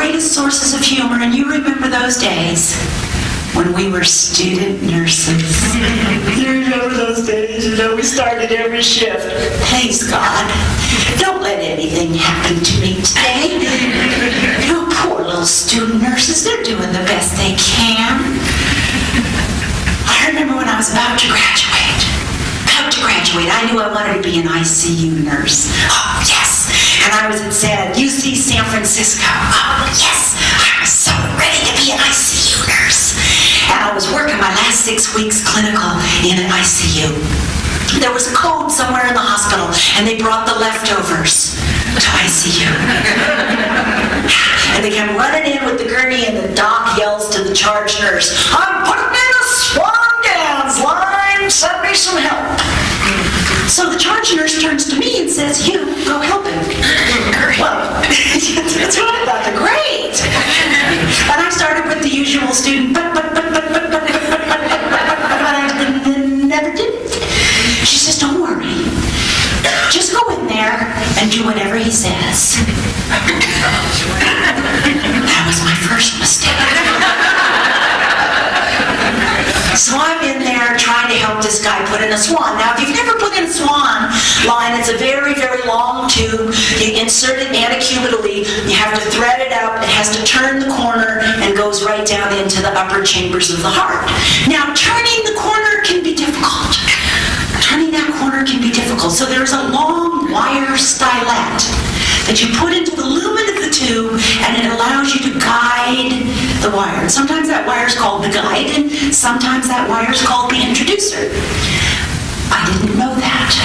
greatest sources of humor, and you remember those days when we were student nurses. You remember those days? You know, we started every shift. Thanks, God. Don't let anything happen to me today. You know, poor little student nurses, they're doing the best they can. I remember when I was about to graduate. I knew I wanted to be an ICU nurse. Oh, yes. And I was at UC San Francisco. Oh, yes. I was so ready to be an ICU nurse. And I was working my last 6 weeks clinical in an ICU. There was a code somewhere in the hospital, and they brought the leftovers to ICU. And they came running in with the gurney, and the doc yells to the charge nurse, "I'm putting in a swan dance line. Send me some help." So the charge nurse turns to me and says, "You, go help him." Well, that's what I thought. Great. And I started with the usual student, but I never did it. She says, "Don't worry. Just go in there and do whatever he says." That was my first mistake. So I'm in there trying to help this guy put in a swan. Now, if you've never put in a swan line, it's a very, very long tube. You insert it anticubitally. You have to thread it out. It has to turn the corner and goes right down into the upper chambers of the heart. Now, turning the corner can be difficult. Turning that corner can be difficult. So there's a long wire stylet that you put into the lumen of the tube, and it allows you to guide the wire. And sometimes that wire is called the guide, and sometimes that wire is called the introducer. I didn't know that.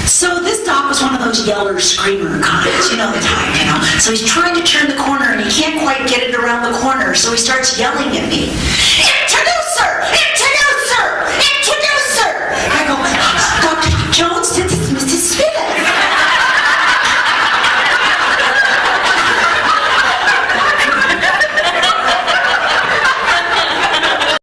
So this doc was one of those yeller screamer kinds, you know the type, So he's trying to turn the corner, and he can't quite get it around the corner, so he starts yelling at me.